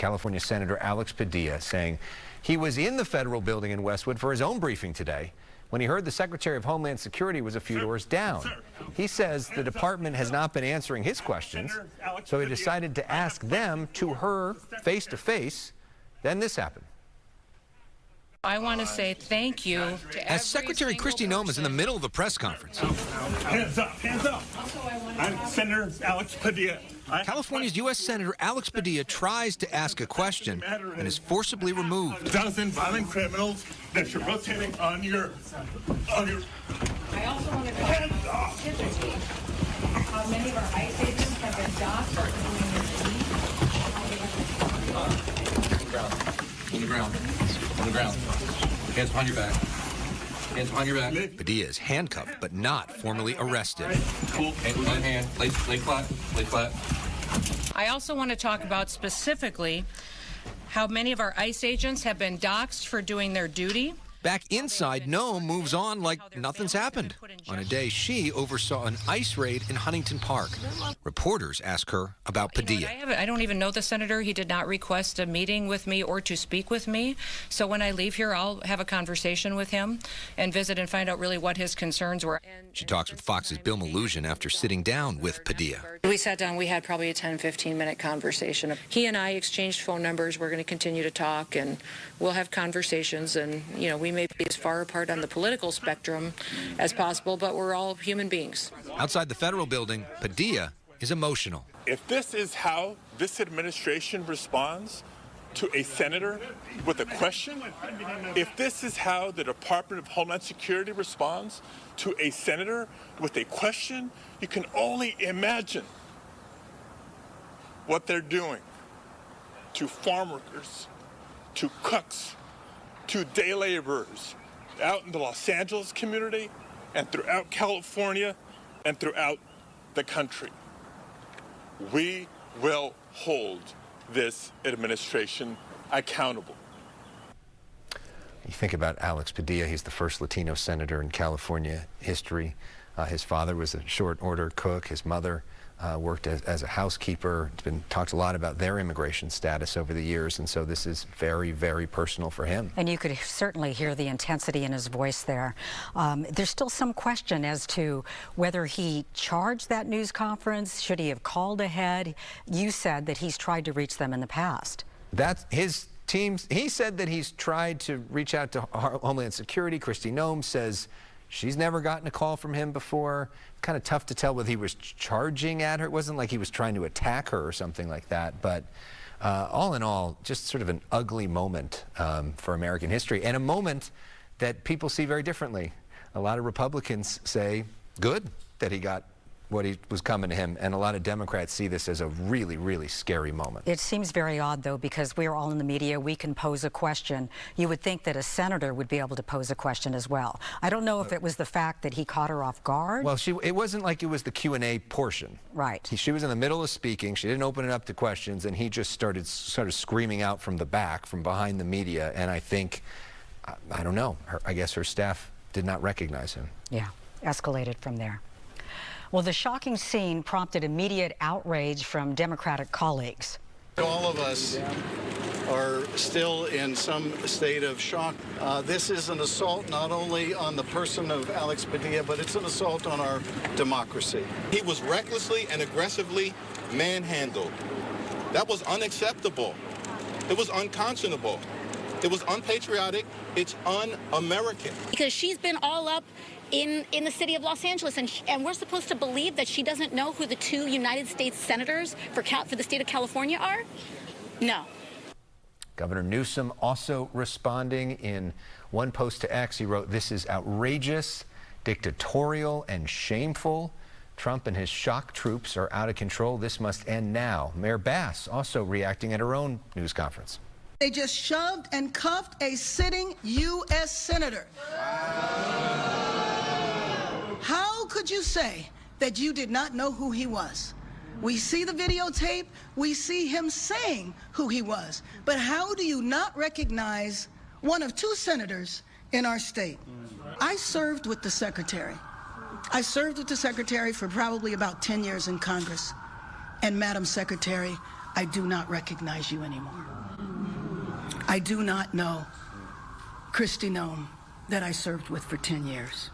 California Senator Alex Padilla saying he was in the federal building in Westwood for his own briefing today when he heard the Secretary of Homeland Security was a few doors down. He says the department has not been answering his questions, so he decided to ask them to her face-to-face. Then this happened. I want to say thank you to As Secretary Kristi Noem is in the middle of a press conference. Hands up, hands up. I'm Senator Alex Padilla. California's U.S. Senator Alex Padilla tries to ask a question and is forcibly removed. A dozen violent criminals that you're rotating on your... I also want to go how many of our ICE agents have been docked for On the ground. On the ground. Hands behind your back. Hands behind your back. Padilla is handcuffed but not formally arrested. Cool. One hand. Lay flat. Lay flat. I also want to talk about specifically how many of our ICE agents have been doxxed for doing their duty. Back inside, Noem moves on like nothing's happened. On a day she oversaw an ICE raid in Huntington Park. Reporters ask her about Padilla. I don't even know the senator. He did not request a meeting with me or to speak with me. So when I leave here, I'll have a conversation with him and visit and find out really what his concerns were. She talks with Fox's Bill Maloogian after sitting down with Padilla. We sat down. We had probably a 10-15-minute conversation. He and I exchanged phone numbers. We're going to continue to talk, and we'll have conversations. And, you know, we may be as far apart on the political spectrum as possible, but we're all human beings. Outside the federal building, Padilla is emotional. If this is how this administration responds to a senator with a question, if this is how the Department of Homeland Security responds to a senator with a question, you can only imagine what they're doing to farm workers, to cooks, to day laborers out in the Los Angeles community and throughout California and throughout the country. We will hold this administration accountable. You think about Alex Padilla, he's the first Latino senator in California history. His father was a short order cook. His mother worked as a housekeeper. It's been talked a lot about their immigration status over the years, and so this is very, very personal for him. And you could certainly hear the intensity in his voice there. There's still some question as to whether he charged that news conference. Should he have called ahead? You said that he's tried to reach them in the past. That's his team. He said that he's tried to reach out to Homeland Security. Kristi Noem says she's never gotten a call from him before. Kind of tough to tell whether he was charging at her. It wasn't like he was trying to attack her or something like that. But all in all, just sort of an ugly moment for American history, and a moment that people see very differently. A lot of Republicans say, good that he got what he was coming to him, and a lot of Democrats see this as a really, really scary moment. It seems very odd, though, because we are all in the media. We can pose a question. You would think that a senator would be able to pose a question as well. I don't know if it was the fact that he caught her off guard. Well, it wasn't like it was the Q&A portion. Right. She was in the middle of speaking. She didn't open it up to questions, and he just started sort of screaming out from the back, from behind the media. And I think, I don't know, I guess her staff did not recognize him. Yeah, escalated from there. Well, the shocking scene prompted immediate outrage from Democratic colleagues. All of us are still in some state of shock. This is an assault not only on the person of Alex Padilla, but it's an assault on our democracy. He was recklessly and aggressively manhandled. That was unacceptable. It was unconscionable. It was unpatriotic. It's un-American. Because she's been all up in the city of Los Angeles, and we're supposed to believe that she doesn't know who the two United States senators for the state of California are? No. Governor Newsom also responding in one post to X. He wrote, "This is outrageous, dictatorial, and shameful. Trump and his shock troops are out of control. This must end now." Mayor Bass also reacting at her own news conference. They just shoved and cuffed a sitting U.S. senator. How could you say that you did not know who he was? We see the videotape, we see him saying who he was, but how do you not recognize one of two senators in our state? I served with the secretary. I served with the secretary for probably about 10 years in Congress. And Madam Secretary, I do not recognize you anymore. I do not know Kristi Noem that I served with for 10 years.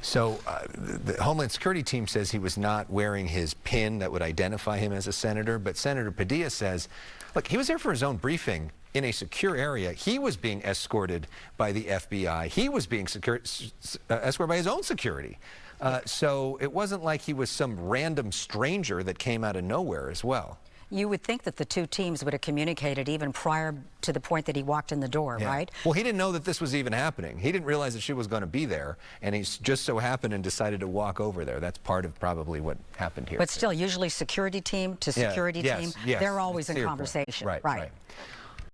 So the Homeland Security team says he was not wearing his pin that would identify him as a senator, but Senator Padilla says, look, he was there for his own briefing in a secure area. He was being escorted by the FBI. He was being escorted by his own security. So it wasn't like he was some random stranger that came out of nowhere as well. You would think that the two teams would have communicated even prior to the point that he walked in the door, right? Well, he didn't know that this was even happening. He didn't realize that she was going to be there, and he just so happened and decided to walk over there. That's part of probably what happened here. But still, usually security team to security team, they're always in conversation. Right.